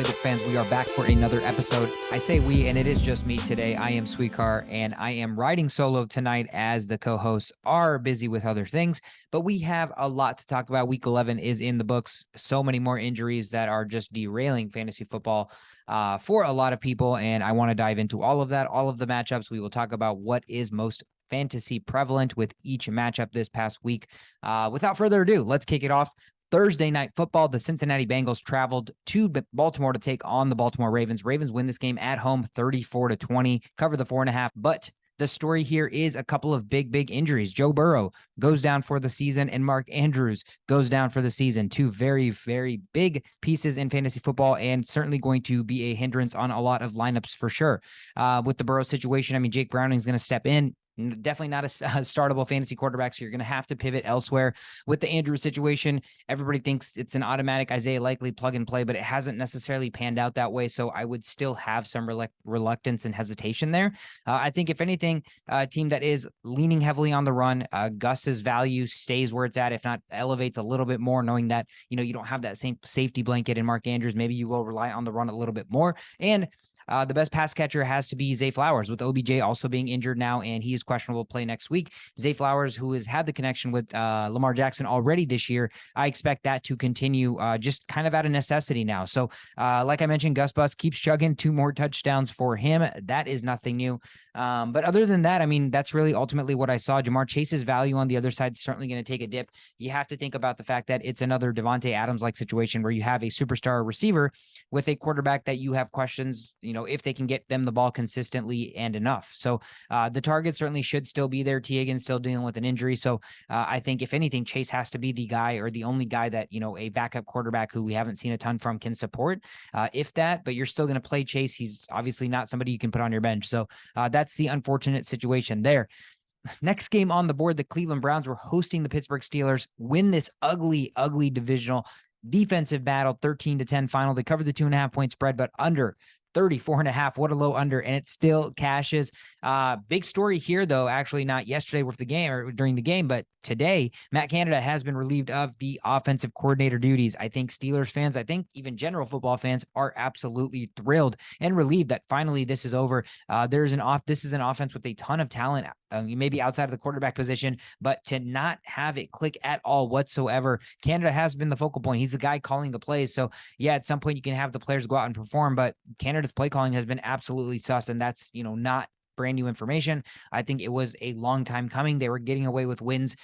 Playbook fans? We are back for another episode. I say we, and it is just me today. I am Sweetcar, and I am riding solo tonight as the co-hosts are busy with other things, but we have a lot to talk about. Week 11 is in the books. So many more injuries that are just derailing fantasy football for a lot of people, and I want to dive into all of that, all of the matchups. We will talk about what is most fantasy prevalent with each matchup this past week. Without further ado, let's kick it off. Thursday night football, the Cincinnati Bengals traveled to Baltimore to take on the Baltimore Ravens. Ravens win this game at home 34-20, cover the 4.5. But the story here is a couple of big injuries. Joe Burrow goes down for the season, and Mark Andrews goes down for the season. Two very, very big pieces in fantasy football, and certainly going to be a hindrance on a lot of lineups for sure. With the Burrow situation, I mean, Jake Browning's going to step in. Definitely not a startable fantasy quarterback, so you're going to have to pivot elsewhere. With the Andrews situation, everybody thinks it's an automatic Isaiah Likely plug and play, but it hasn't necessarily panned out that way, so I would still have some reluctance and hesitation there. I think, if anything, a team that is leaning heavily on the run, Gus's value stays where it's at, if not elevates a little bit more, knowing that, you don't have that same safety blanket in Mark Andrews. Maybe you will rely on the run a little bit more. And the best pass catcher has to be Zay Flowers, with OBJ also being injured now, and he is questionable to play next week. Zay Flowers, who has had the connection with Lamar Jackson already this year, I expect that to continue just kind of out of necessity now. So like I mentioned, Gus Bus keeps chugging, 2 more touchdowns for him. That is nothing new. But other than that, I mean, that's really ultimately what I saw. Jamar Chase's value on the other side is certainly going to take a dip. You have to think about the fact that it's another Devontae Adams-like situation where you have a superstar receiver with a quarterback that you have questions, if they can get them the ball consistently and enough. So the target certainly should still be there. T. Higgins still dealing with an injury. So I think, if anything, Chase has to be the guy, or the only guy that, a backup quarterback who we haven't seen a ton from can support, if that, but you're still going to play Chase. He's obviously not somebody you can put on your bench. So that's the unfortunate situation there. Next game on the board, the Cleveland Browns were hosting the Pittsburgh Steelers, win this ugly divisional defensive battle, 13-10 final. They covered the 2.5-point spread, but under 34.5. What a low under, and it still cashes. Big story here, though, actually not yesterday with the game or during the game, but today, Matt Canada has been relieved of the offensive coordinator duties. I think Steelers fans, I think even general football fans, are absolutely thrilled and relieved that finally this is over. This is an offense with a ton of talent, maybe outside of the quarterback position, but to not have it click at all whatsoever. Canada has been the focal point. He's the guy calling the plays. So yeah, at some point you can have the players go out and perform, but Canada's play calling has been absolutely sus, and that's, not brand new information. I think it was a long time coming. They were getting away with wins,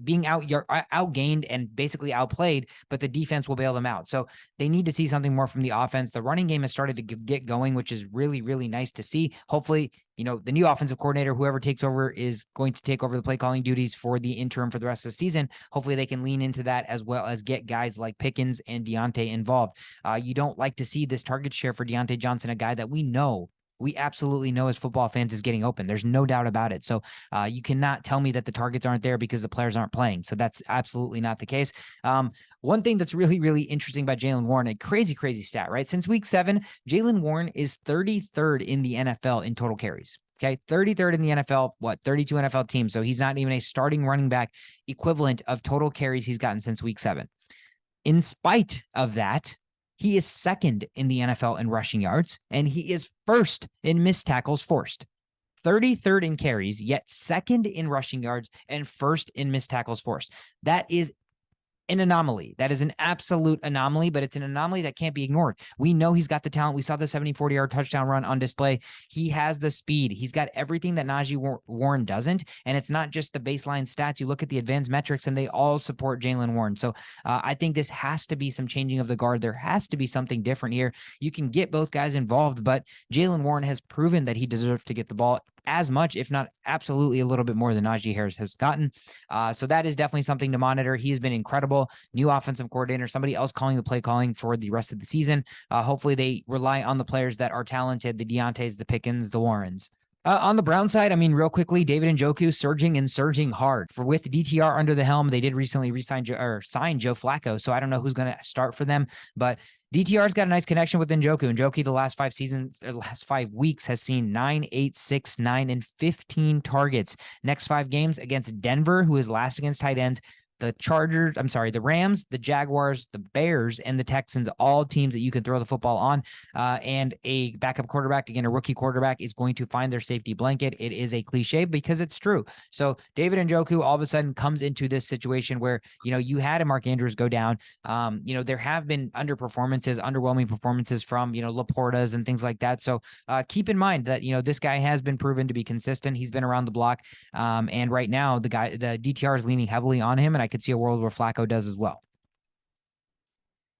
being outgained and basically outplayed, but the defense will bail them out. So they need to see something more from the offense. The running game has started to get going, which is really, really nice to see. Hopefully, the new offensive coordinator, whoever takes over, is going to take over the play calling duties for the interim for the rest of the season. Hopefully they can lean into that, as well as get guys like Pickens and Deontay involved. You don't like to see this target share for Deontay Johnson, a guy that we absolutely know as football fans is getting open. There's no doubt about it. So you cannot tell me that the targets aren't there because the players aren't playing. So that's absolutely not the case. One thing that's really, really interesting about Jaylen Warren, a crazy stat, right? Since week 7, Jaylen Warren is 33rd in the NFL in total carries. Okay, 33rd in the NFL, 32 NFL teams. So he's not even a starting running back equivalent of total carries he's gotten since week 7. In spite of that, he is 2nd in the NFL in rushing yards, and he is 1st in missed tackles forced. 33rd in carries, yet 2nd in rushing yards and 1st in missed tackles forced. That is an anomaly. That is an absolute anomaly, but it's an anomaly that can't be ignored. We know he's got the talent. We saw the 40-yard touchdown run on display. He has the speed. He's got everything that Najee Warren doesn't, and it's not just the baseline stats. You look at the advanced metrics, and they all support Jaylen Warren. So I think this has to be some changing of the guard. There has to be something different here. You can get both guys involved, but Jaylen Warren has proven that he deserves to get the ball as much, if not absolutely a little bit more than Najee Harris has gotten. So that is definitely something to monitor. He's been incredible. New offensive coordinator, somebody else calling the play calling for the rest of the season. Hopefully they rely on the players that are talented, the Deontays, the Pickens, the Warrens. On the Brown side, I mean, real quickly, David Njoku surging hard. With DTR under the helm, they did recently sign Joe Flacco, so I don't know who's going to start for them, but DTR's got a nice connection with Njoku. Njoku, the last 5 weeks, has seen 9, 8, 6, 9, and 15 targets. Next 5 games against Denver, who is last against tight ends, the Rams, the Jaguars, the Bears, and the Texans, all teams that you can throw the football on. And a backup quarterback, again, a rookie quarterback, is going to find their safety blanket. It is a cliche because it's true. So David Njoku all of a sudden comes into this situation where, you had a Mark Andrews go down. There have been underwhelming performances from, Laporta's and things like that. So keep in mind that, this guy has been proven to be consistent. He's been around the block. And right now, the DTR is leaning heavily on him, and I could see a world where Flacco does as well.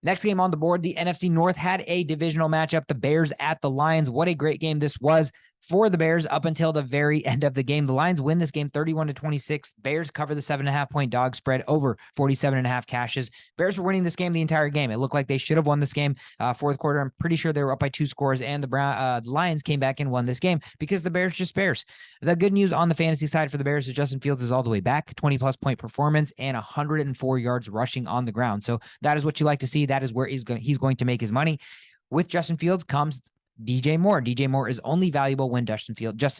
Next game on the board, the NFC North had a divisional matchup, the Bears at the Lions. What a great game this was for the Bears up until the very end of the game. The Lions win this game 31-26. Bears cover the 7.5-point dog spread over 47.5 cashes. Bears were winning this game the entire game. It looked like they should have won this game. Fourth quarter, I'm pretty sure they were up by 2 scores, and the Lions came back and won this game because the Bears just Bears. The good news on the fantasy side for the Bears is Justin Fields is all the way back, 20-plus point performance and 104 yards rushing on the ground. So that is what you like to see. That is where he's going to make his money. With Justin Fields comes DJ Moore. DJ Moore is only valuable when Justin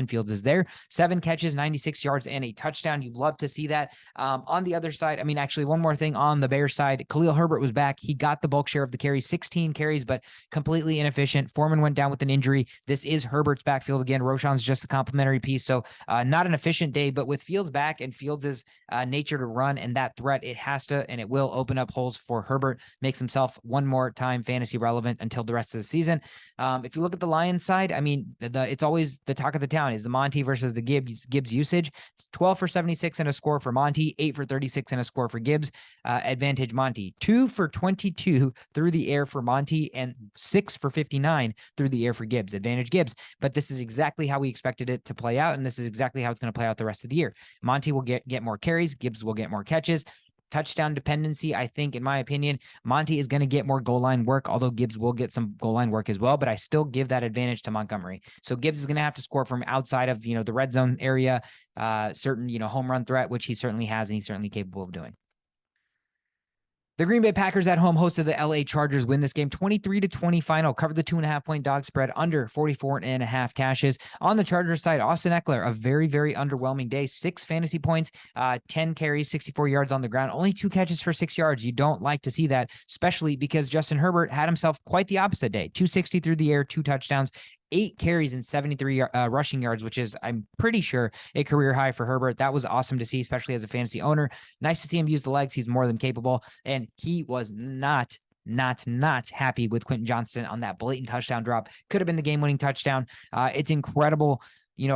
Fields is there. 7 catches, 96 yards, and a touchdown. You'd love to see that. On the other side, actually, one more thing on the Bears side, Khalil Herbert was back. He got the bulk share of the carries, 16 carries, but completely inefficient. Foreman went down with an injury. This is Herbert's backfield again. Roshan's just a complimentary piece, so not an efficient day, but with Fields back and Fields' nature to run and that threat, it has to and it will open up holes for Herbert, makes himself one more time fantasy relevant until the rest of the season. If you look at the Lions side, it's always the talk of the town is the Monty versus the Gibbs usage. It's 12 for 76 and a score for Monty, 8 for 36 and a score for Gibbs. Advantage Monty, 2 for 22 through the air for Monty and 6 for 59 through the air for Gibbs. Advantage Gibbs. But this is exactly how we expected it to play out, and this is exactly how it's going to play out the rest of the year. Monty will get more carries. Gibbs will get more catches. Touchdown dependency, I think, in my opinion, Monty is going to get more goal line work, although Gibbs will get some goal line work as well, but I still give that advantage to Montgomery. So Gibbs is going to have to score from outside of, the red zone area, certain, home run threat, which he certainly has and he's certainly capable of doing. The Green Bay Packers at home hosted the LA Chargers, win this game 23-20 final, covered the 2.5-point dog spread under 44.5 cashes. On the Chargers side, Austin Eckler, a very, very underwhelming day, 6 fantasy points, 10 carries, 64 yards on the ground, only 2 catches for 6 yards. You don't like to see that, especially because Justin Herbert had himself quite the opposite day, 260 through the air, 2 touchdowns, 8 carries and 73 rushing yards, which is, I'm pretty sure, a career high for Herbert. That was awesome to see, especially as a fantasy owner. Nice to see him use the legs. He's more than capable. And he was not happy with Quentin Johnston on that blatant touchdown drop. Could have been the game-winning touchdown. It's incredible,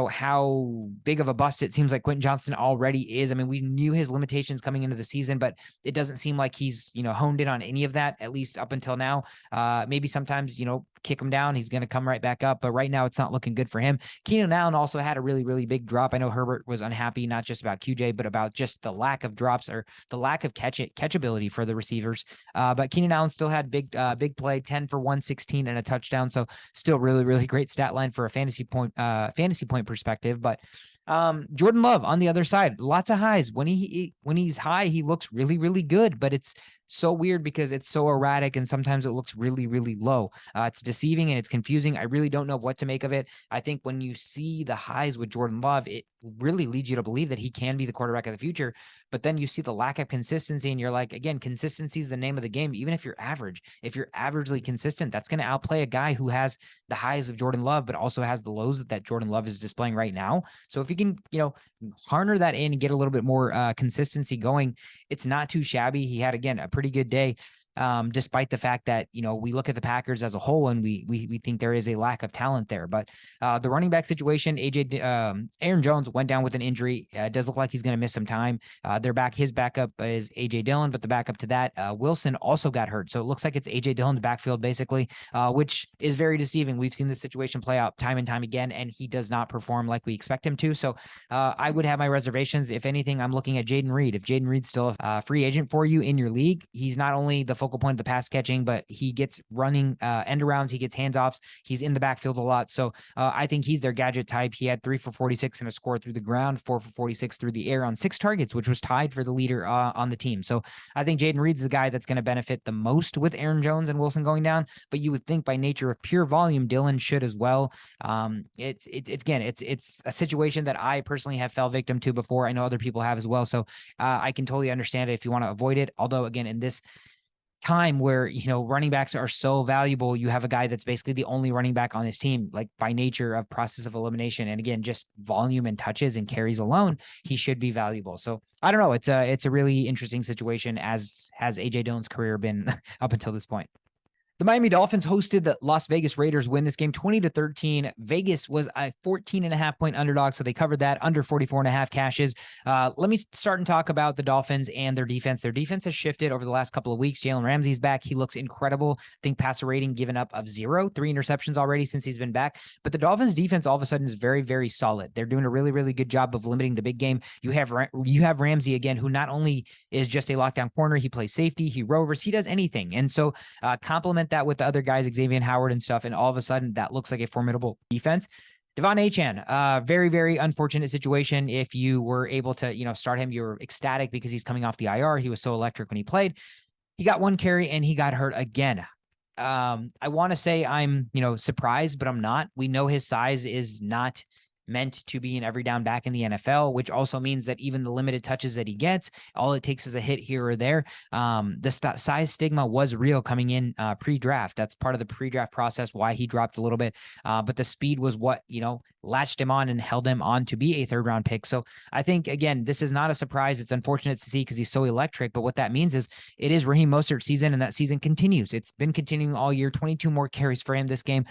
how big of a bust it seems like Quentin Johnston already is. We knew his limitations coming into the season, but it doesn't seem like he's, honed in on any of that, at least up until now. Maybe sometimes, kick him down, he's going to come right back up, but right now it's not looking good for him. Keenan Allen also had a really, really big drop. I know Herbert was unhappy, not just about QJ, but about just the lack of drops or the lack of catchability for the receivers. But Keenan Allen still had big play, 10 for 116 and a touchdown. So still really, really great stat line for a fantasy point perspective. But Jordan Love on the other side, lots of highs. When he's high, he looks really, really good, but it's so weird because it's so erratic and sometimes it looks really, really low. It's deceiving and it's confusing. I really don't know what to make of it. I think when you see the highs with Jordan Love, it really leads you to believe that he can be the quarterback of the future. But then you see the lack of consistency and you're like, again, consistency is the name of the game. Even if you're average, if you're averagely consistent, that's going to outplay a guy who has the highs of Jordan Love, but also has the lows that Jordan Love is displaying right now. So if you can, harness that in and get a little bit more consistency going, it's not too shabby. He had, again, a pretty good day. Despite the fact that, we look at the Packers as a whole and we think there is a lack of talent there. But the running back situation, Aaron Jones went down with an injury. It does look like he's going to miss some time. His backup is AJ Dillon, but the backup to that, Wilson also got hurt. So it looks like it's AJ Dillon's backfield basically, which is very deceiving. We've seen this situation play out time and time again, and he does not perform like we expect him to. So I would have my reservations. If anything, I'm looking at Jaden Reed. If Jaden Reed's still a free agent for you in your league, he's not only the focal point of the pass catching, but he gets running end arounds. He gets handoffs. He's in the backfield a lot. So I think he's their gadget type. He had 3 for 46 and a score through the ground, 4 for 46 through the air on 6 targets, which was tied for the leader on the team. So I think Jaden Reed's the guy that's going to benefit the most with Aaron Jones and Wilson going down. But you would think by nature of pure volume, Dillon should as well. It's a situation that I personally have fell victim to before. I know other people have as well. So I can totally understand it if you want to avoid it. Although, again, in this time where, running backs are so valuable, you have a guy that's basically the only running back on this team, like by nature of process of elimination. And again, just volume and touches and carries alone, he should be valuable. So I don't know. It's a really interesting situation, as has AJ Dillon's career been up until this point. The Miami Dolphins hosted the Las Vegas Raiders, win this game 20-13. Vegas was a 14.5 point underdog, so they covered that under 44.5 cashes. Let me start and talk about the Dolphins and their defense. Their defense has shifted over the last couple of weeks. Jalen Ramsey's back. He looks incredible. I think passer rating given up of 0, 3 interceptions already since he's been back. But the Dolphins defense all of a sudden is very, very solid. They're doing a really, really good job of limiting the big game. You have Ramsey again, who not only is just a lockdown corner, he plays safety, he rovers, he does anything. And so complement that with the other guys, Xavier Howard and stuff, and all of a sudden that looks like a formidable defense. Devon Achane, very, very unfortunate situation. If you were able to, start him, you're ecstatic because he's coming off the IR. He was so electric when he played. He got 1 carry and he got hurt again. I want to say I'm, surprised, but I'm not. We know his size is not meant to be an every down back in the NFL, which also means that even the limited touches that he gets, all it takes is a hit here or there. The size stigma was real coming in pre-draft. That's part of the pre-draft process, why he dropped a little bit. But the speed was what, latched him on and held him on to be a 3rd round pick. So I think, again, this is not a surprise. It's unfortunate to see because he's so electric, but what that means is it is Raheem Mostert's season, and that season continues. It's been continuing all year, 22 more carries for him this game.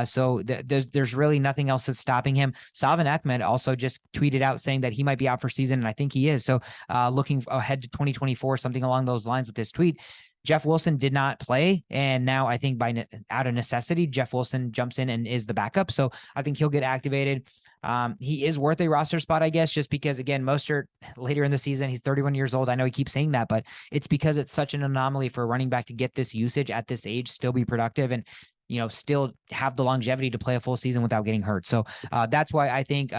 So there's really nothing else that's stopping him. Salvin Ahmed also just tweeted out saying that he might be out for season, and I think he is. So looking ahead to 2024, something along those lines with this tweet. Jeff Wilson did not play, and now I think out of necessity, Jeff Wilson jumps in and is the backup. So I think he'll get activated. He is worth a roster spot, I guess, just because, again, Mostert later in the season, he's 31 years old. I know he keeps saying that, but it's because it's such an anomaly for a running back to get this usage at this age, still be productive, and still have the longevity to play a full season without getting hurt. So that's why I think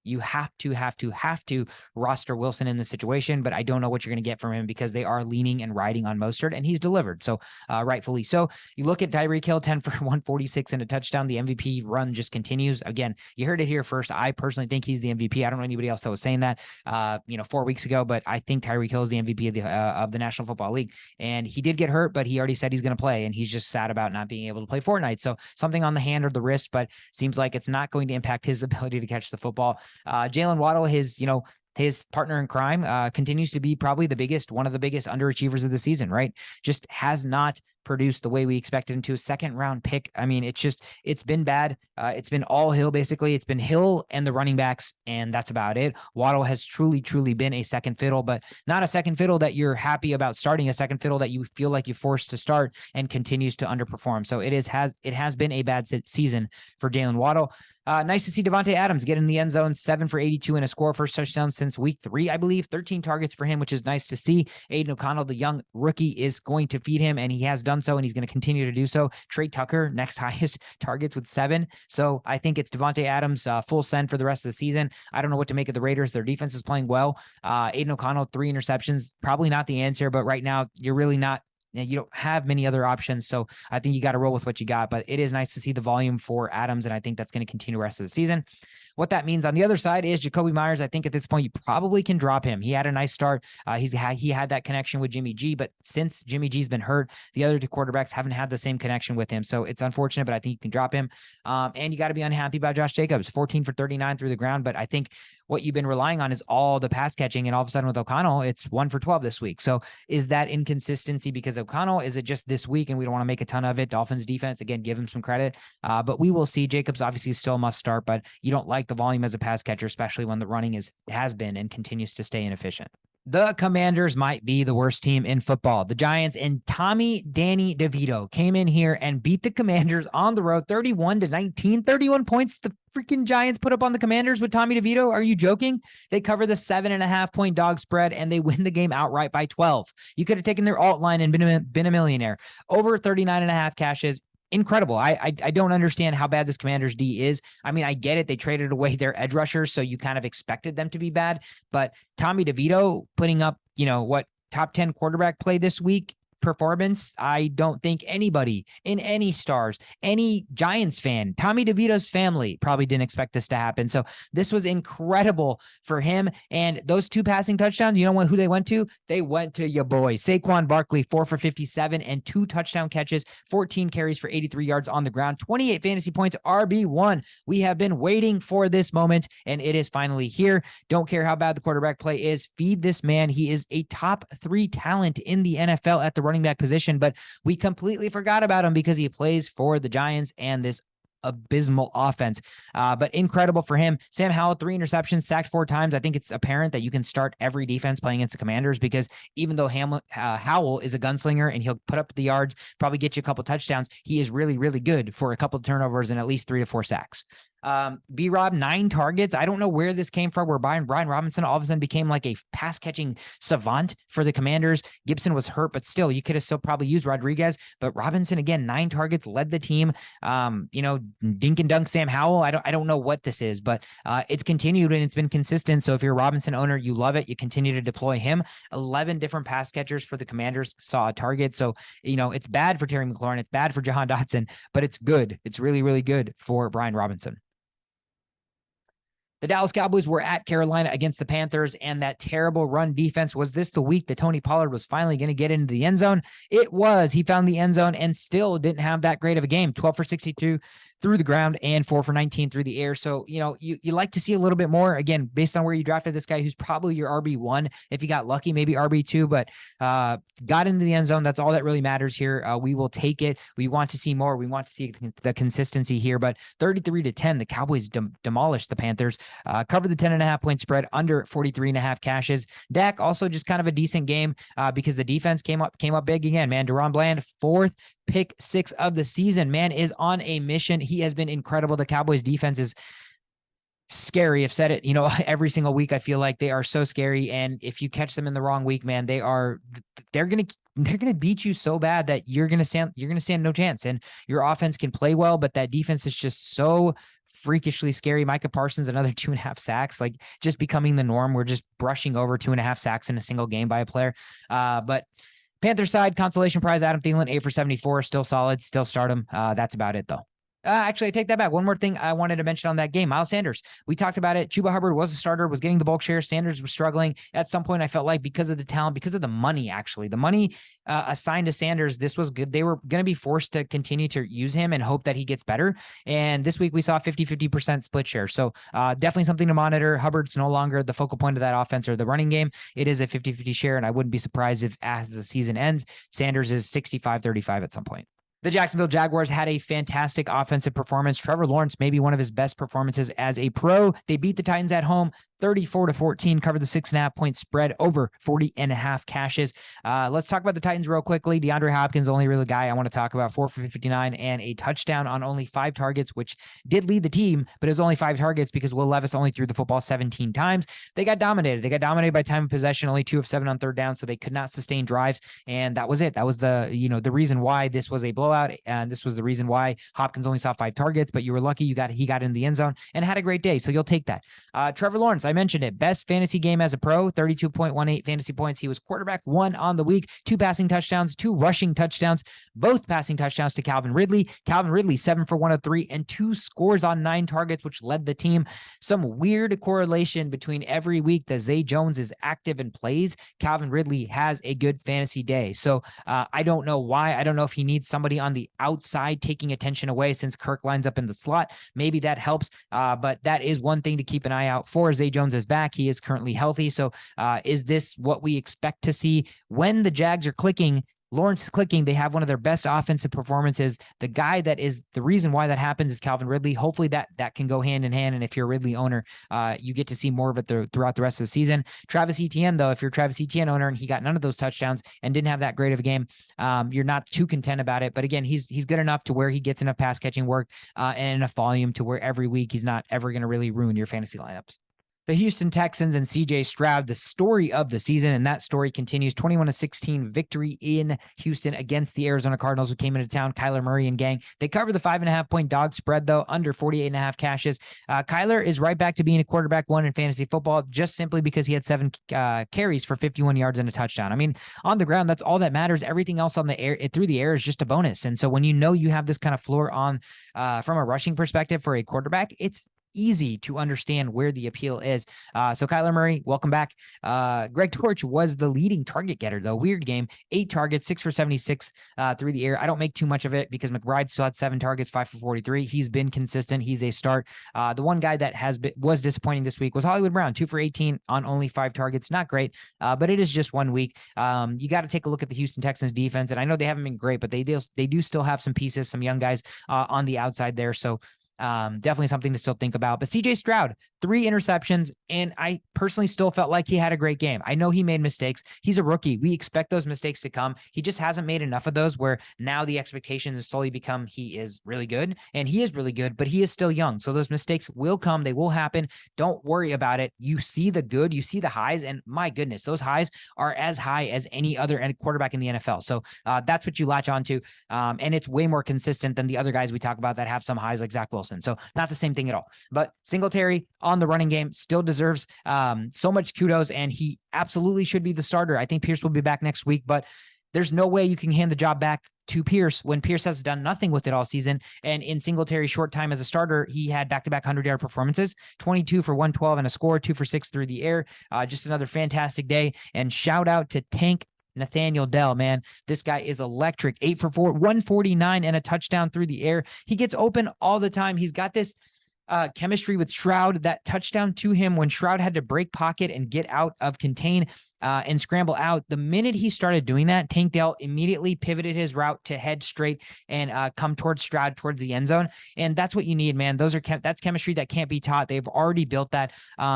you have to roster Wilson in this situation, but I don't know what you're going to get from him because they are leaning and riding on Mostert, and he's delivered. So rightfully so. You look at Tyreek Hill, 10 for 146 and a touchdown. The MVP run just continues. Again, you heard it here first. I personally think he's the MVP. I don't know anybody else that was saying that, 4 weeks ago, but I think Tyreek Hill is the MVP of the National Football League. And he did get hurt, but he already said he's going to play, and he's just sad about not being able to play Fortnite. So something on the hand or the wrist, but seems like it's not going to impact his ability to catch the football. Jalen Waddle, his partner in crime, continues to be probably one of the biggest underachievers of the season, right? Just has not produced the way we expected him to. A 2nd round pick. I mean, it's been bad. It's been all Hill, basically. It's been Hill and the running backs, and that's about it. Waddle has truly, truly been a second fiddle, but not a second fiddle that you're happy about starting, a second fiddle that you feel like you're forced to start and continues to underperform. So it has been a bad season for Jalen Waddle. Nice to see Devontae Adams get in the end zone, 7 for 82 and a score, first touchdown since week 3, I believe. 13 targets for him, which is nice to see. Aiden O'Connell, the young rookie, is going to feed him, and he has done so, and he's going to continue to do so. Trey Tucker, next highest targets with 7. So I think it's Devontae Adams, full send for the rest of the season. I don't know what to make of the Raiders. Their defense is playing well. Aiden O'Connell, 3 interceptions, probably not the answer, but right now you're really not. You don't have many other options, so I think you got to roll with what you got. But it is nice to see the volume for Adams, and I think that's going to continue the rest of the season. What that means on the other side is Jacoby Myers. I think at this point you probably can drop him. He had a nice start. He had that connection with Jimmy G, but since Jimmy G's been hurt, the other 2 quarterbacks haven't had the same connection with him. So it's unfortunate, but I think you can drop him. And you got to be unhappy about Josh Jacobs, 14 for 39 through the ground. But I think what you've been relying on is all the pass catching, and all of a sudden with O'Connell, it's 1 for 12 this week. So is that inconsistency because O'Connell? Is it just this week and we don't want to make a ton of it? Dolphins defense, again, give him some credit. But we will see. Jacobs obviously still a must start, but you don't like the volume as a pass catcher, especially when the running has been and continues to stay inefficient. The Commanders might be the worst team in football. The Giants and Danny DeVito came in here and beat the Commanders on the road 31-19, 31 points. The freaking Giants put up on the Commanders with Tommy DeVito? Are you joking? They cover the 7.5-point dog spread and they win the game outright by 12. You could have taken their alt line and been a millionaire. Over 39.5 cashes. Incredible. I don't understand how bad this Commanders D is. I mean, I get it. They traded away their edge rushers, so you kind of expected them to be bad. But Tommy DeVito putting up, top 10 quarterback play this week performance, I don't think anybody in any stars, any Giants fan, Tommy DeVito's family probably didn't expect this to happen. So this was incredible for him. And those 2 passing touchdowns, you know who they went to? They went to your boy, Saquon Barkley, 4 for 57 and 2 touchdown catches, 14 carries for 83 yards on the ground, 28 fantasy points, RB1. We have been waiting for this moment and it is finally here. Don't care how bad the quarterback play is. Feed this man. He is a top 3 talent in the NFL at the running back position, but we completely forgot about him because he plays for the Giants and this abysmal offense. But incredible for him. Sam Howell, 3 interceptions, sacked 4 times. I think it's apparent that you can start every defense playing against the Commanders because even though Howell is a gunslinger and he'll put up the yards, probably get you a couple touchdowns, he is really, really good for a couple of turnovers and at least 3 to 4 sacks. B-Rob, 9 targets. I don't know where this came from, where Brian Robinson all of a sudden became like a pass-catching savant for the Commanders. Gibson was hurt, but still, you could have still probably used Rodriguez. But Robinson, again, 9 targets, led the team. Dink and dunk Sam Howell. I don't know what this is, but it's continued and it's been consistent. So if you're a Robinson owner, you love it. You continue to deploy him. 11 different pass catchers for the Commanders saw a target. So, it's bad for Terry McLaurin. It's bad for Jahan Dotson, but it's good. It's really, really good for Brian Robinson. The Dallas Cowboys were at Carolina against the Panthers, and that terrible run defense. Was this the week that Tony Pollard was finally going to get into the end zone? It was. He found the end zone and still didn't have that great of a game. 12 for 62 through the ground and 4 for 19 through the air. So, you like to see a little bit more, again, based on where you drafted this guy, who's probably your RB1. If you got lucky, maybe RB2, but got into the end zone. That's all that really matters here. We will take it. We want to see more. We want to see the consistency here, but 33-10, the Cowboys demolished the Panthers, covered the 10.5-point spread under 43.5 cashes. Dak also just kind of a decent game because the defense came up big again, man. Deron Bland, 4th pick 6 of the season, man, is on a mission. He has been incredible. The Cowboys defense is scary. I've said it, every single week. I feel like they are so scary. And if you catch them in the wrong week, man, they're going to beat you so bad that you're going to stand no chance. And your offense can play well, but that defense is just so freakishly scary. Micah Parsons, another 2.5 sacks, like just becoming the norm. We're just brushing over 2.5 sacks in a single game by a player. But Panther side, consolation prize, Adam Thielen, 8 for 74, still solid, still start him. That's about it, though. Actually, I take that back. One more thing I wanted to mention on that game. Miles Sanders. We talked about it. Chuba Hubbard was a starter, was getting the bulk share. Sanders was struggling. At some point, I felt like because of the talent, because of the money, actually. The money assigned to Sanders, this was good. They were going to be forced to continue to use him and hope that he gets better. And this week, we saw 50% split share. So definitely something to monitor. Hubbard's no longer the focal point of that offense or the running game. It is a 50-50 share, and I wouldn't be surprised if as the season ends, Sanders is 65-35 at some point. The Jacksonville Jaguars had a fantastic offensive performance. Trevor Lawrence, maybe one of his best performances as a pro. They beat the Titans at home 34-14, covered the 6.5-point spread over 40.5 cashes. Let's talk about the Titans real quickly. DeAndre Hopkins, the only real guy I want to talk about, 4 for 59 and a touchdown on only 5 targets, which did lead the team, but it was only 5 targets because Will Levis only threw the football 17 times. They got dominated. They got dominated by time of possession, only 2 of 7 on third down, so they could not sustain drives, and that was it. That was the reason why this was a blowout, and this was the reason why Hopkins only saw 5 targets, but you were lucky he got in the end zone and had a great day, so you'll take that. Trevor Lawrence, I mentioned it. Best fantasy game as a pro, 32.18 fantasy points. He was quarterback 1 on the week, 2 passing touchdowns, 2 rushing touchdowns, both passing touchdowns to Calvin Ridley. Calvin Ridley, 7 for 103 and 2 scores on 9 targets, which led the team. Some weird correlation between every week that Zay Jones is active and plays, Calvin Ridley has a good fantasy day. So I don't know why. I don't know if he needs somebody on the outside taking attention away since Kirk lines up in the slot. Maybe that helps, but that is one thing to keep an eye out for. Zay Jones is back. He is currently healthy. So is this what we expect to see when the Jags are clicking? Lawrence is clicking. They have one of their best offensive performances. The guy that is the reason why that happens is Calvin Ridley. Hopefully that can go hand in hand. And if you're a Ridley owner, you get to see more of it throughout the rest of the season. Travis Etienne, though, if you're a Travis Etienne owner and he got none of those touchdowns and didn't have that great of a game, you're not too content about it. But again, he's good enough to where he gets enough pass catching work and enough volume to where every week he's not ever going to really ruin your fantasy lineups. The Houston Texans and CJ Stroud, the story of the season, and that story continues. 21-16 victory in Houston against the Arizona Cardinals, who came into town. Kyler Murray and gang. They cover the 5.5-point dog spread, though, under 48.5 cashes. Kyler is right back to being a quarterback one in fantasy football, just simply because he had 7 carries for 51 yards and a touchdown. I mean, on the ground, that's all that matters. Everything else on the air, through the air, is just a bonus. And so when you know you have this kind of floor on from a rushing perspective for a quarterback, it's easy to understand where the appeal is. So Kyler Murray, welcome back. Greg Torch was the leading target getter, though. Weird game. 8 targets, 6 for 76 through the air. I don't make too much of it because McBride still had 7 targets, 5 for 43. He's been consistent. He's a start. The one guy that was disappointing this week was Hollywood Brown, 2 for 18 on only 5 targets. Not great, but it is just 1 week. You got to take a look at the Houston Texans defense, and I know they haven't been great, but they do still have some pieces, some young guys on the outside there. So definitely something to still think about. But CJ Stroud, 3 interceptions, and I personally still felt like he had a great game. I know he made mistakes. He's a rookie. We expect those mistakes to come. He just hasn't made enough of those where now the expectation has slowly become he is really good, and he is really good, but he is still young. So those mistakes will come. They will happen. Don't worry about it. You see the good, you see the highs, and my goodness, those highs are as high as any other quarterback in the NFL. So that's what you latch onto, and it's way more consistent than the other guys we talk about that have some highs like Zach Wilson. So not the same thing at all. But Singletary on the running game still deserves so much kudos, and he absolutely should be the starter. I think Pierce will be back next week, but there's no way you can hand the job back to Pierce when Pierce has done nothing with it all season. And in Singletary's short time as a starter, he had back-to-back 100-yard performances, 22 for 112 and a score, 2 for 6 through the air. Just another fantastic day. And shout out to Tank Nathaniel Dell, man. This guy is electric. 8 for 4, 149 and a touchdown through the air. He gets open all the time. He's got this chemistry with Stroud. That touchdown to him when Stroud had to break pocket and get out of contain and scramble out. The minute he started doing that, Tank Dell immediately pivoted his route to head straight and come towards Stroud, towards the end zone. And that's what you need, man. That's chemistry that can't be taught. They've already built that.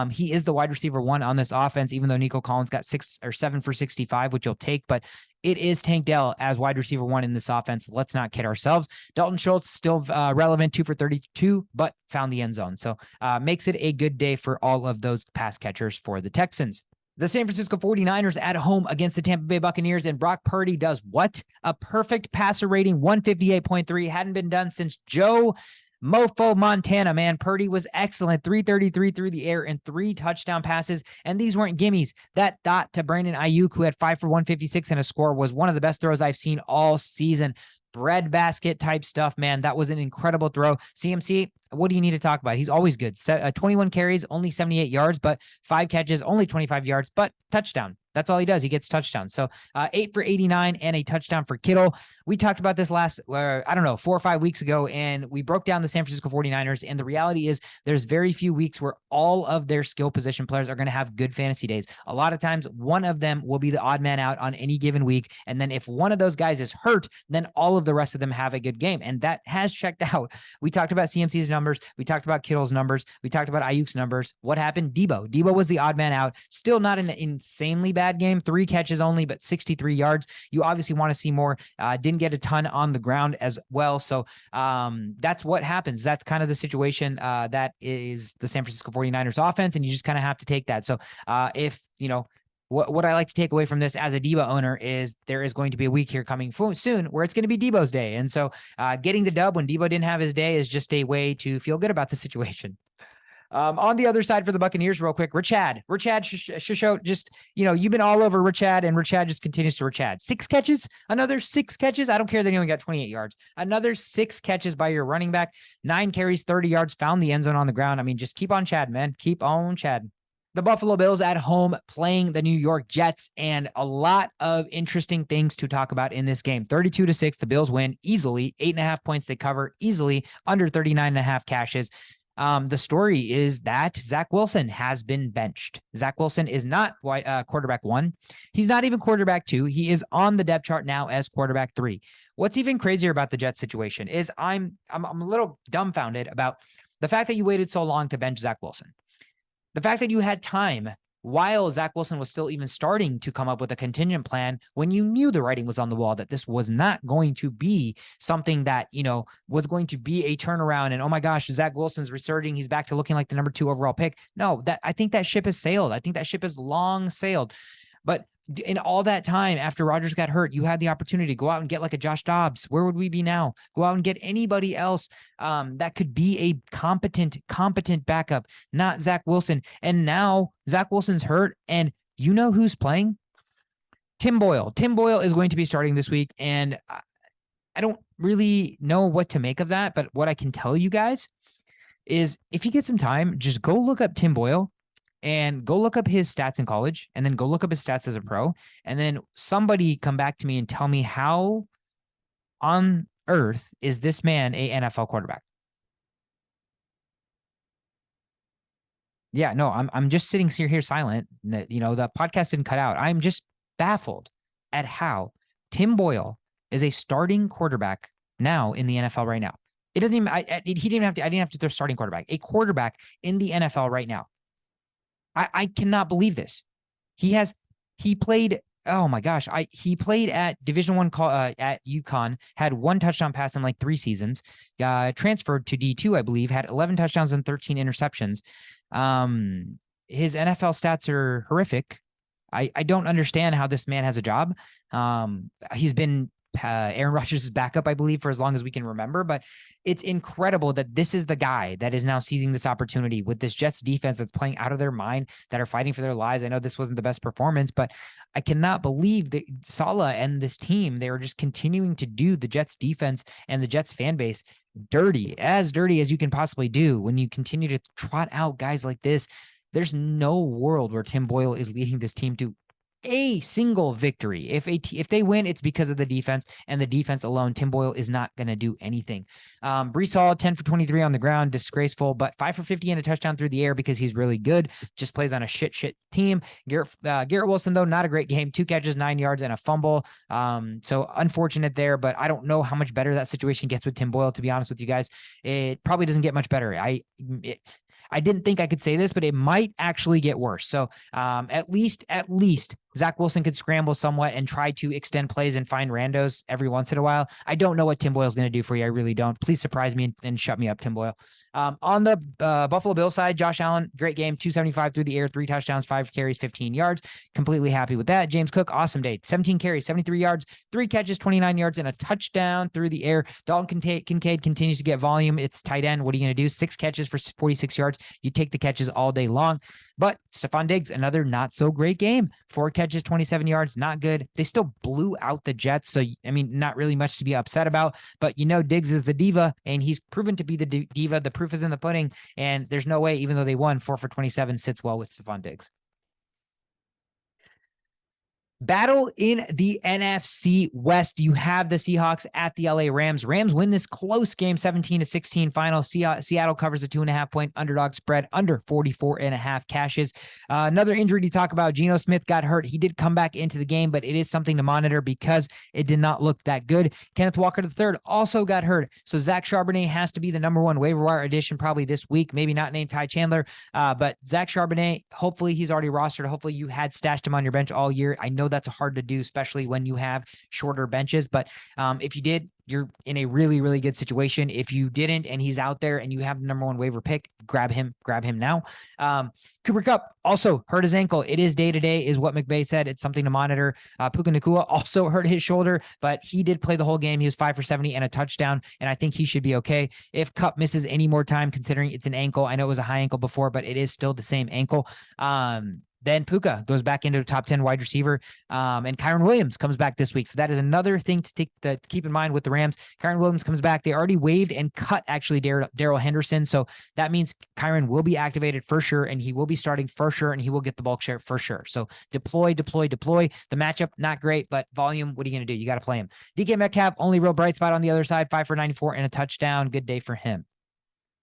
He is the wide receiver 1 on this offense, even though Nico Collins got 6 or 7 for 65, which you'll take, but it is Tank Dell as wide receiver 1 in this offense. Let's not kid ourselves. Dalton Schultz still relevant, 2 for 32, but found the end zone. So makes it a good day for all of those pass catchers for the Texans. The San Francisco 49ers at home against the Tampa Bay Buccaneers, and Brock Purdy does what? A perfect passer rating, 158.3. Hadn't been done since Joe Mofo Montana, man. Purdy was excellent. 333 through the air and 3 touchdown passes. And these weren't gimmies. That dot to Brandon Ayuk, who had 5 for 156 and a score, was one of the best throws I've seen all season. Breadbasket type stuff, man. That was an incredible throw. CMC, what do you need to talk about? He's always good. 21 carries, only 78 yards, but 5 catches, only 25 yards, but touchdown. That's all he does. He gets touchdowns. So 8 for 89 and a touchdown for Kittle. We talked about this 4 or 5 weeks ago, and we broke down the San Francisco 49ers. And the reality is there's very few weeks where all of their skill position players are going to have good fantasy days. A lot of times one of them will be the odd man out on any given week. And then if one of those guys is hurt, then all of the rest of them have a good game. And that has checked out. We talked about CMC's numbers. We talked about Kittle's numbers. We talked about Ayuk's numbers. What happened? Debo was the odd man out. Still not an insanely bad game. 3 catches only, but 63 yards. You obviously want to see more. Didn't get a ton on the ground as well. So that's what happens. That's kind of the situation that is the San Francisco 49ers offense. And you just kind of have to take that. So what I like to take away from this as a Debo owner is there is going to be a week here coming soon where it's going to be Debo's day. And so getting the dub when Debo didn't have his day is just a way to feel good about the situation. On the other side for the Buccaneers, real quick, Rashad Shishot, just, you've been all over Rashad, and Rashad just continues to Rashad. 6 catches, another 6 catches. I don't care that he only got 28 yards. Another 6 catches by your running back, 9 carries, 30 yards, found the end zone on the ground. I mean, just keep on Chad, man. Keep on Chad. The Buffalo Bills at home playing the New York Jets, and a lot of interesting things to talk about in this game. 32-6, the Bills win easily. 8.5 points they cover easily, under 39.5 cashes. The story is that Zach Wilson has been benched. Zach Wilson is not quarterback 1. He's not even quarterback 2. He is on the depth chart now as quarterback 3. What's even crazier about the Jets situation is I'm a little dumbfounded about the fact that you waited so long to bench Zach Wilson. The fact that you had time while Zach Wilson was still even starting to come up with a contingent plan when you knew the writing was on the wall that this was not going to be something that, was going to be a turnaround and, oh my gosh, Zach Wilson's resurging. He's back to looking like the number 2 overall pick. No, I think that ship has sailed. I think that ship has long sailed. But in all that time after Rodgers got hurt, you had the opportunity to go out and get like a Josh Dobbs. Where would we be now? Go out and get anybody else that could be a competent backup, not Zach Wilson. And now Zach Wilson's hurt, and you know who's playing? Tim Boyle. Tim Boyle is going to be starting this week, and I don't really know what to make of that, but what I can tell you guys is if you get some time, just go look up Tim Boyle and go look up his stats in college, and then go look up his stats as a pro, and then somebody come back to me and tell me how on earth is this man a NFL quarterback? Yeah, no, I'm just sitting here silent. The podcast didn't cut out. I'm just baffled at how Tim Boyle is a starting quarterback now in the NFL right now. It doesn't even, I didn't have to throw starting quarterback, a quarterback in the NFL right now. I cannot believe this. He played, oh my gosh, he played at Division I at UConn, had 1 touchdown pass in like 3 seasons, transferred to D2, I believe, had 11 touchdowns and 13 interceptions. His NFL stats are horrific. I don't understand how this man has a job. He's been Aaron Rodgers' backup, I believe, for as long as we can remember. But it's incredible that this is the guy that is now seizing this opportunity with this Jets defense that's playing out of their mind, that are fighting for their lives. I know this wasn't the best performance, but I cannot believe that Saleh and this team, they were just continuing to do the Jets defense and the Jets fan base dirty as you can possibly do when you continue to trot out guys like this. There's no world where Tim Boyle is leading this team to a single victory. If they win, it's because of the defense, and the defense alone. Tim Boyle is not going to do anything. Breece Hall, 10 for 23 on the ground, disgraceful, but 5 for 50 and a touchdown through the air because he's really good. Just plays on a shit team. Garrett Wilson, though, not a great game. 2 catches, 9 yards, and a fumble. So unfortunate there, but I don't know how much better that situation gets with Tim Boyle, to be honest with you guys. It probably doesn't get much better. I didn't think I could say this, but it might actually get worse. So at least Zach Wilson could scramble somewhat and try to extend plays and find randos every once in a while. I don't know what Tim Boyle's going to do for you. I really don't. Please surprise me and shut me up, Tim Boyle. On the Buffalo Bills side, Josh Allen, great game, 275 through the air, 3 touchdowns, 5 carries, 15 yards. Completely happy with that. James Cook, awesome day, 17 carries, 73 yards, 3 catches, 29 yards, and a touchdown through the air. Dalton Kincaid continues to get volume. It's tight end. What are you going to do? 6 catches for 46 yards. You take the catches all day long. But Stephon Diggs, another not so great game. 4 catches, 27 yards, not good. They still blew out the Jets. So, I mean, not really much to be upset about. But, Diggs is the diva, and he's proven to be the diva. The proof is in the pudding. And there's no way, even though they won, 4 for 27 sits well with Stephon Diggs. Battle in the NFC West. You have the Seahawks at the LA Rams. Rams win this close game, 17-16 final. Seattle covers a 2.5-point underdog spread under 44.5 cashes. Another injury to talk about. Geno Smith got hurt. He did come back into the game, but it is something to monitor because it did not look that good. Kenneth Walker III also got hurt. So Zach Charbonnet has to be the number 1 waiver wire addition probably this week. Maybe not named Ty Chandler, but Zach Charbonnet, hopefully he's already rostered. Hopefully you had stashed him on your bench all year. I know that's hard to do, especially when you have shorter benches. But if you did, you're in a really, really good situation. If you didn't, and he's out there and you have the number 1 waiver pick, grab him now. Cooper Kupp also hurt his ankle. It is day-to-day is what McVay said. It's something to monitor. Puka Nacua also hurt his shoulder, but he did play the whole game. He was 5 for 70 and a touchdown, and I think he should be okay. If Kupp misses any more time, considering it's an ankle, I know it was a high ankle before, but it is still the same ankle. Then Puka goes back into a top 10 wide receiver, and Kyren Williams comes back this week. So that is another thing to keep in mind with the Rams. Kyren Williams comes back. They already waived and cut actually Darrell Henderson. So that means Kyren will be activated for sure, and he will be starting for sure, and he will get the bulk share for sure. So deploy. The matchup, not great, but volume, what are you going to do? You got to play him. DK Metcalf, only real bright spot on the other side, 5 for 94 and a touchdown. Good day for him.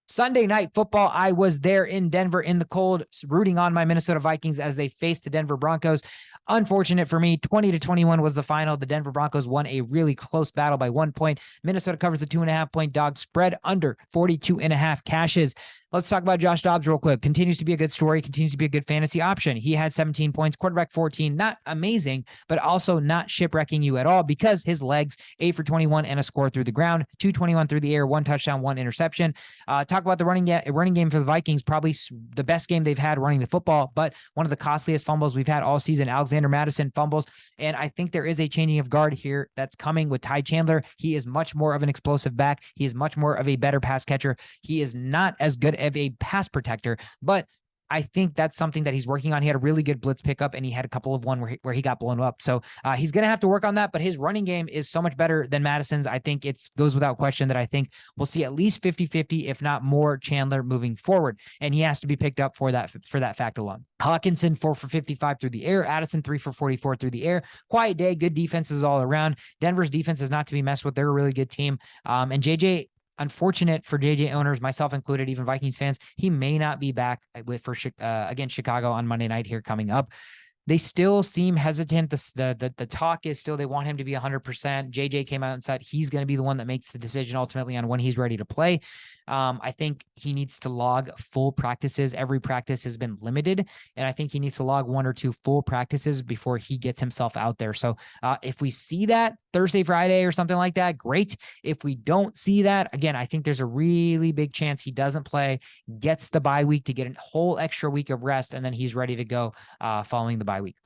Sunday night football, I was there in Denver in the cold, rooting on my Minnesota Vikings as they faced the Denver Broncos. Unfortunate for me, 20-21 was the final. The Denver Broncos won a really close battle by 1 point. Minnesota covers the 2.5-point dog spread under 42.5 cashes. Let's talk about Josh Dobbs real quick. Continues to be a good story, continues to be a good fantasy option. He had 17 points, quarterback 14, not amazing, but also not shipwrecking you at all because his legs, 8 for 21 and a score through the ground, 221 through the air, 1 touchdown, 1 interception. Talk about the running game for the Vikings, probably the best game they've had running the football, but one of the costliest fumbles we've had all season. Alexander Madison fumbles, and I think there is a changing of guard here that's coming with Ty Chandler. He is much more of an explosive back. He is much more of a better pass catcher. He is not as good of a pass protector, but I think that's something that he's working on. He had a really good blitz pickup, and he had a couple of one where he got blown up. So he's going to have to work on that, but his running game is so much better than Madison's. I think it goes without question that I think we'll see at least 50-50, if not more, Chandler moving forward, and he has to be picked up for that fact alone. Hawkinson, 4 for 55 through the air. Addison, 3 for 44 through the air. Quiet day, good defenses all around. Denver's defense is not to be messed with. They're a really good team. And JJ, unfortunate for JJ owners, myself included, even Vikings fans, he may not be back against Chicago on Monday night here coming up. They still seem hesitant. The talk is still they want him to be 100%. JJ came out and said he's going to be the one that makes the decision ultimately on when he's ready to play. I think he needs to log full practices. Every practice has been limited, and I think he needs to log 1 or 2 full practices before he gets himself out there. So if we see that Thursday, Friday, or something like that, great. If we don't see that, again, I think there's a really big chance he doesn't play, gets the bye week to get a whole extra week of rest, and then he's ready to go following the bye week.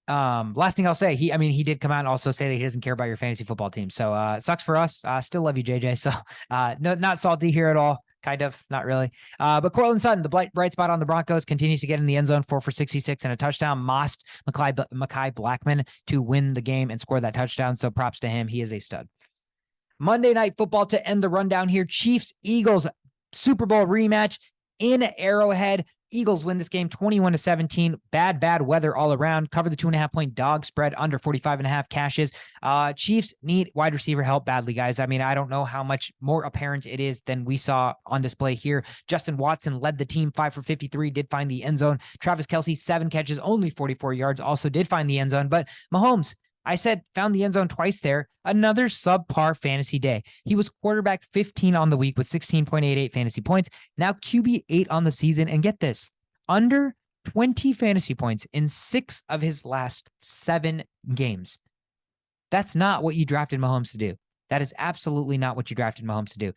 Last thing I'll say, he did come out and also say that he doesn't care about your fantasy football team. So it sucks for us. Still love you, JJ. So no, not salty here at all. Kind of, not really. But Cortland Sutton, the bright spot on the Broncos, continues to get in the end zone, 4 for 66 and a touchdown. Mossed Mekhi Blackman to win the game and score that touchdown. So props to him. He is a stud. Monday Night Football to end the rundown here. Chiefs, Eagles, Super Bowl rematch in Arrowhead. Eagles win this game 21-17. Bad weather all around. Cover the 2.5-point dog spread under 45.5 cashes. Chiefs need wide receiver help badly, guys. I mean, I don't know how much more apparent it is than we saw on display here. Justin Watson led the team, 5 for 53, did find the end zone. Travis Kelce, 7 catches, only 44 yards, also did find the end zone. But Mahomes, I said, found the end zone twice there. Another subpar fantasy day. He was quarterback 15 on the week with 16.88 fantasy points. Now QB 8 on the season. And get this, under 20 fantasy points in 6 of his last 7 games. That's not what you drafted Mahomes to do. That is absolutely not what you drafted Mahomes to do.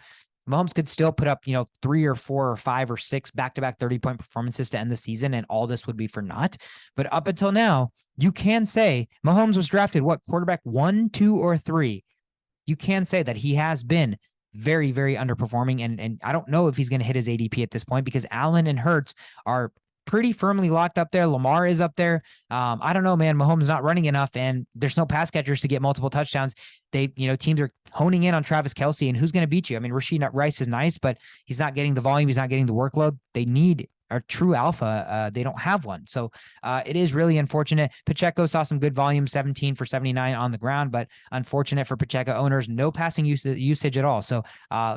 Mahomes could still put up, 3 or 4 or 5 or 6 back-to-back 30-point performances to end the season, and all this would be for naught. But up until now, you can say Mahomes was drafted, quarterback 1, 2, or 3. You can say that he has been very, very underperforming, and I don't know if he's going to hit his ADP at this point because Allen and Hurts are pretty firmly locked up there. Lamar is up there. I don't know, man. Mahomes not running enough, and there's no pass catchers to get multiple touchdowns. Teams are honing in on Travis Kelce, and who's going to beat you? I mean, Rashee Rice is nice, but he's not getting the volume. He's not getting the workload. They need a true alpha. They don't have one. So it is really unfortunate. Pacheco saw some good volume, 17 for 79 on the ground, but unfortunate for Pacheco owners, no passing usage at all. So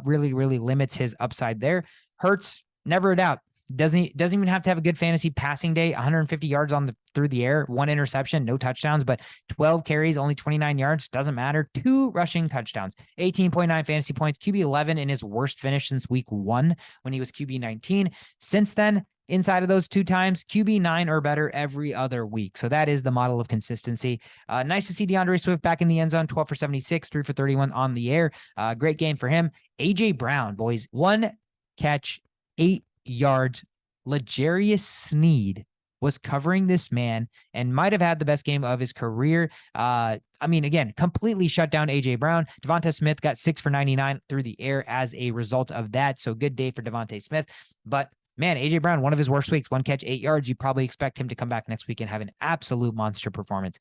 really, really limits his upside there. Hurts, never a doubt. Doesn't even have to have a good fantasy passing day. 150 yards through the air, 1 interception, no touchdowns, but 12 carries, only 29 yards. Doesn't matter. 2 rushing touchdowns, 18.9 fantasy points, QB 11 in his worst finish since week 1 when he was QB 19. Since then, inside of those 2 times, QB 9 or better every other week. So that is the model of consistency. Nice to see DeAndre Swift back in the end zone, 12 for 76, 3 for 31 on the air. Great game for him. AJ Brown, boys, 1 catch, 8 yards. L'Jarius Sneed was covering this man and might have had the best game of his career. Again, completely shut down AJ Brown. Devonta Smith got 6 for 99 through the air as a result of that. So good day for Devonta Smith. But man, AJ Brown, one of his worst weeks, 1 catch, 8 yards. You probably expect him to come back next week and have an absolute monster performance.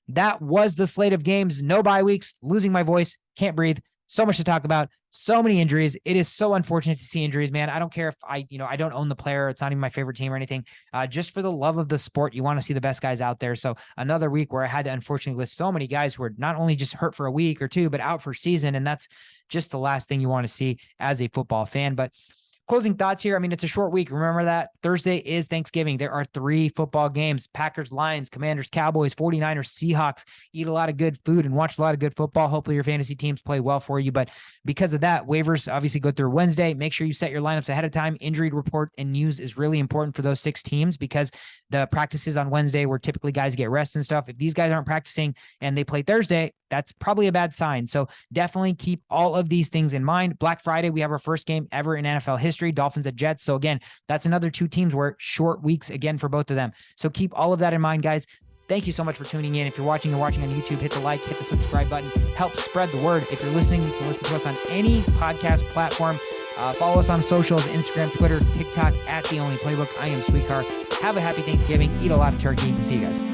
That was the slate of games. No bye weeks, losing my voice, can't breathe. So much to talk about, so many injuries. It is so unfortunate to see injuries, man. I don't care if I don't own the player. It's not even my favorite team or anything. Just for the love of the sport, you want to see the best guys out there. So another week where I had to unfortunately list so many guys who are not only just hurt for a week or two, but out for season. And that's just the last thing you want to see as a football fan. But closing thoughts here. I mean, it's a short week. Remember that Thursday is Thanksgiving. There are 3 football games: Packers, Lions, Commanders, Cowboys, 49ers, Seahawks. Eat a lot of good food and watch a lot of good football. Hopefully your fantasy teams play well for you. But because of that, waivers obviously go through Wednesday. Make sure you set your lineups ahead of time. Injury report and news is really important for those 6 teams because the practices on Wednesday where typically guys get rest and stuff. If these guys aren't practicing and they play Thursday, that's probably a bad sign. So definitely keep all of these things in mind. Black Friday, we have our first game ever in NFL history, Dolphins at Jets. So again, that's another 2 teams where short weeks again for both of them. So keep all of that in mind, guys. Thank you so much for tuning in. If you're watching on YouTube, hit the like, hit the subscribe button, help spread the word. If you're listening, you can listen to us on any podcast platform. Follow us on socials, Instagram, Twitter, TikTok, @The Only Playbook. I am Sweetcar. Have a happy Thanksgiving. Eat a lot of turkey. See you guys.